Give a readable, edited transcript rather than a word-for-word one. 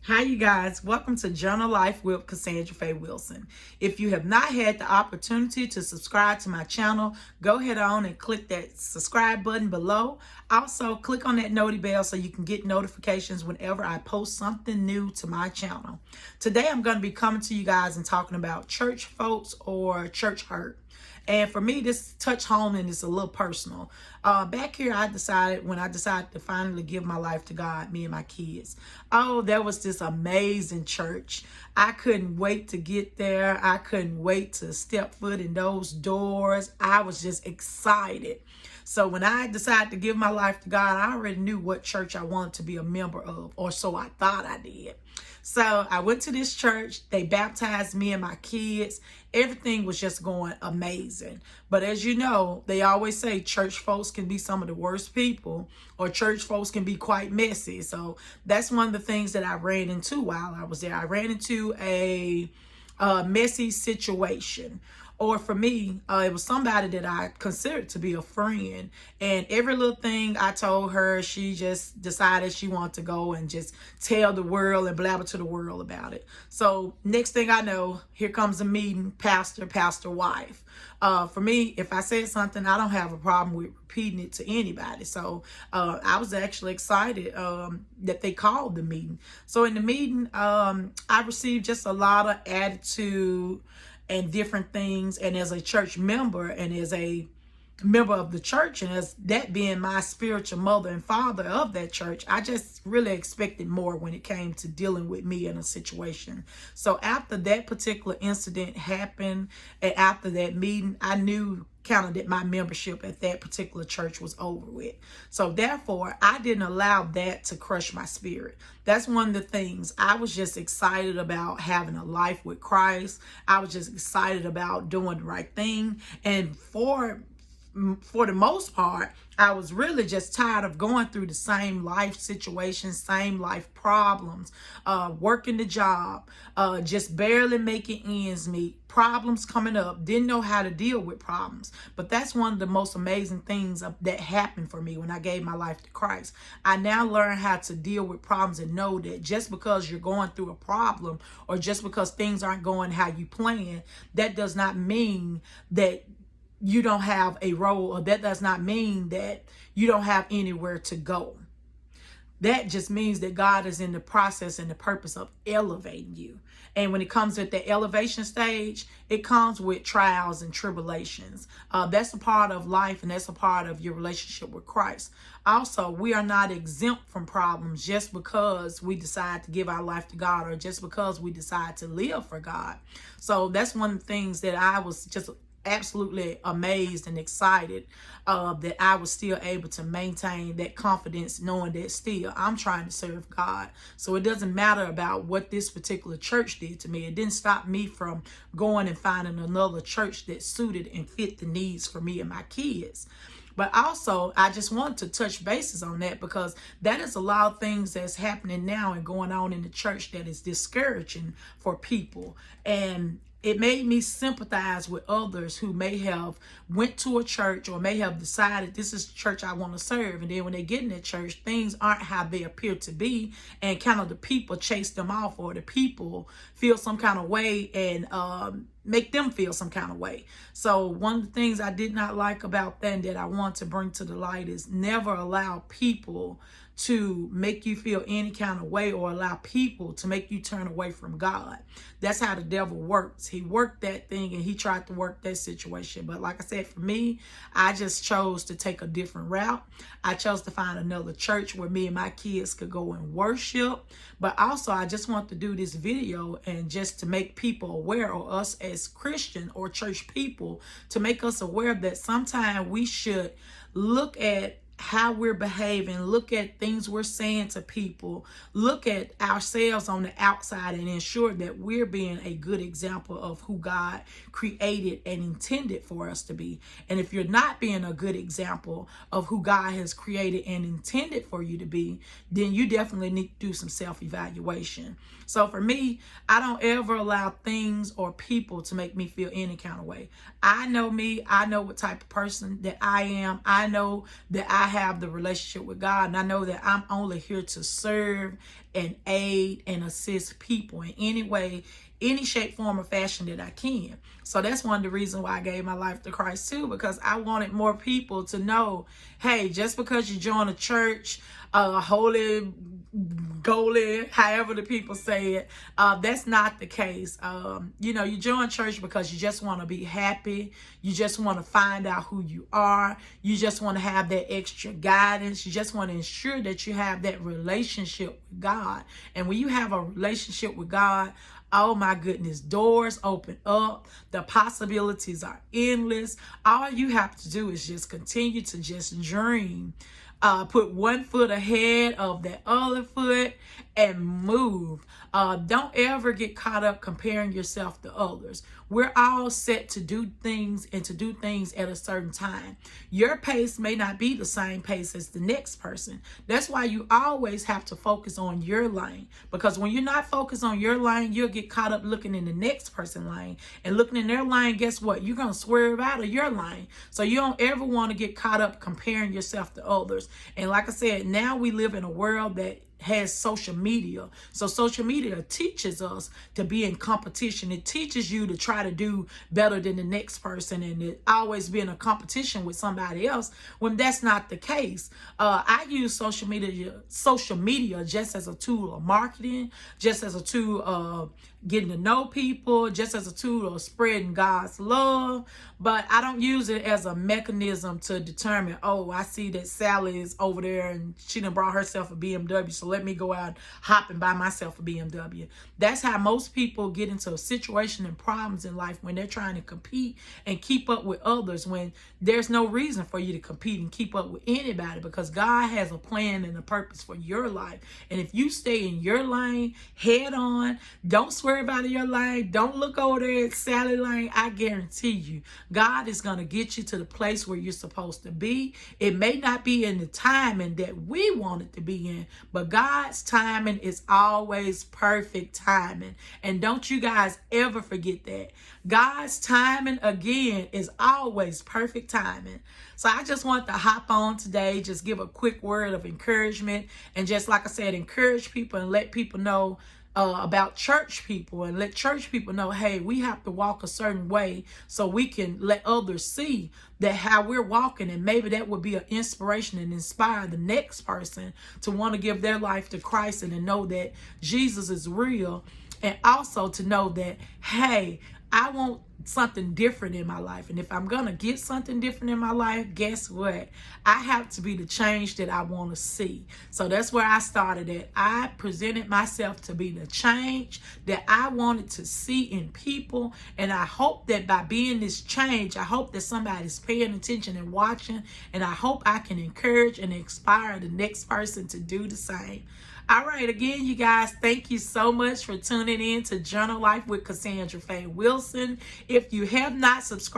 Hi, you guys. Welcome to Journal Life with Cassandra Faye Wilson. If you have not had the opportunity to subscribe to my channel, go ahead on and click that subscribe button below. Also, click on that noti bell so you can get notifications whenever I post something new to my channel. Today, I'm going to be coming to you guys and talking about church folks or church hurt. And for me, this touch home and it's a little personal. Back here, when I decided to finally give my life to God, me and my kids. Oh, there was this amazing church. I couldn't wait to get there. I couldn't wait to step foot in those doors. I was just excited. So when I decided to give my life to God, I already knew what church I wanted to be a member of, or so I thought I did. So I went to this church. They baptized me and my kids. Everything was just going amazing. But as you know, they always say church folks can be some of the worst people, or church folks can be quite messy. So that's one of the things that I ran into while I was there. I ran into a messy situation. Or for me, it was somebody that I considered to be a friend. And every little thing I told her, she just decided she wanted to go and just tell the world and blabber to the world about it. So next thing I know, here comes a meeting, pastor, wife. For me, if I said something, I don't have a problem with repeating it to anybody. So I was actually excited that they called the meeting. So in the meeting, I received just a lot of attitude and different things. And as a church member and as a member of the church, and as that being my spiritual mother and father of that church, I just really expected more when it came to dealing with me in a situation. So after that particular incident happened and after that meeting, I knew kind of that my membership at that particular church was over with. So therefore, I didn't allow that to crush my spirit. That's one of the things. I was just excited about having a life with Christ. I was just excited about doing the right thing. And for the most part, I was really just tired of going through the same life situations, same life problems, working the job, just barely making ends meet, problems coming up, didn't know how to deal with problems. But that's one of the most amazing things that happened for me when I gave my life to Christ. I now learned how to deal with problems and know that just because you're going through a problem or just because things aren't going how you plan, that does not mean that you don't have a role, or that does not mean that you don't have anywhere to go. That just means that God is in the process and the purpose of elevating you. And when it comes at the elevation stage, it comes with trials and tribulations. That's a part of life, and that's a part of your relationship with Christ. Also, we are not exempt from problems just because we decide to give our life to God, or just because we decide to live for God. So that's one of the things that I was just absolutely amazed and excited that I was still able to maintain that confidence, knowing that still I'm trying to serve God. So it doesn't matter about what this particular church did to me. It didn't stop me from going and finding another church that suited and fit the needs for me and my kids. But also, I just want to touch bases on that, because that is a lot of things that's happening now and going on in the church that is discouraging for people. And it made me sympathize with others who may have went to a church or may have decided this is the church I want to serve. And then when they get in that church, things aren't how they appear to be. And kind of the people chase them off, or the people feel some kind of way and make them feel some kind of way. So one of the things I did not like about that, and that I want to bring to the light, is never allow people to make you feel any kind of way, or allow people to make you turn away from God. That's how the devil works. He worked that thing and he tried to work that situation. But like I said, for me, I just chose to take a different route. I chose to find another church where me and my kids could go and worship. But also, I just want to do this video and just to make people aware, or us as Christian or church people, to make us aware that sometimes we should look at how we're behaving, look at things we're saying to people, look at ourselves on the outside, and ensure that we're being a good example of who God created and intended for us to be. And if you're not being a good example of who God has created and intended for you to be, then you definitely need to do some self-evaluation. So for me, I don't ever allow things or people to make me feel any kind of way. I know me. I know what type of person that I am. I know that I have the relationship with God, and I know that I'm only here to serve and aid and assist people in any way, any shape, form, or fashion that I can. So that's one of the reasons why I gave my life to Christ too, because I wanted more people to know, hey, just because you join a church, holy, goalie, however the people say it, that's not the case. You join church because you just want to be happy. You just want to find out who you are. You just want to have that extra guidance. You just want to ensure that you have that relationship with God. And when you have a relationship with God, oh my goodness, doors open up. The possibilities are endless. All you have to do is just continue to just dream. Put one foot ahead of that other foot and move. Don't ever get caught up comparing yourself to others. We're all set to do things and to do things at a certain time. Your pace may not be the same pace as the next person. That's why you always have to focus on your lane, because when you're not focused on your lane, you'll get caught up looking in the next person's lane, and looking in their lane, guess what? You're going to swerve out of your lane. So you don't ever want to get caught up comparing yourself to others. And like I said, now we live in a world that has social media. So social media teaches us to be in competition. It teaches you to try to do better than the next person, and it always be in a competition with somebody else when that's not the case. I use social media just as a tool of marketing, just as a tool of getting to know people, just as a tool of spreading God's love. But I don't use it as a mechanism to determine, oh, I see that Sally is over there and she done brought herself a BMW, so let me go out, hop and buy myself a BMW. That's how most people get into a situation and problems in life, when they're trying to compete and keep up with others, when there's no reason for you to compete and keep up with anybody, because God has a plan and a purpose for your life. And if you stay in your lane, head on, don't swerve out of your lane, don't look over there at Sally lane, I guarantee you, God is going to get you to the place where you're supposed to be. It may not be in the timing that we want it to be in, but God's timing is always perfect timing. And don't you guys ever forget that. God's timing, again, is always perfect timing. So I just want to hop on today, just give a quick word of encouragement, and just like I said, encourage people and let people know about church people, and let church people know, hey, we have to walk a certain way so we can let others see that how we're walking, and maybe that would be an inspiration and inspire the next person to want to give their life to Christ and to know that Jesus is real, and also to know that, hey, I want something different in my life. And if I'm going to get something different in my life, guess what? I have to be the change that I want to see. So that's where I started at. I presented myself to be the change that I wanted to see in people. And I hope that by being this change, I hope that somebody's paying attention and watching. And I hope I can encourage and inspire the next person to do the same. All right, again, you guys, thank you so much for tuning in to Journal Life with Cassandra Faye Wilson. If you have not subscribed,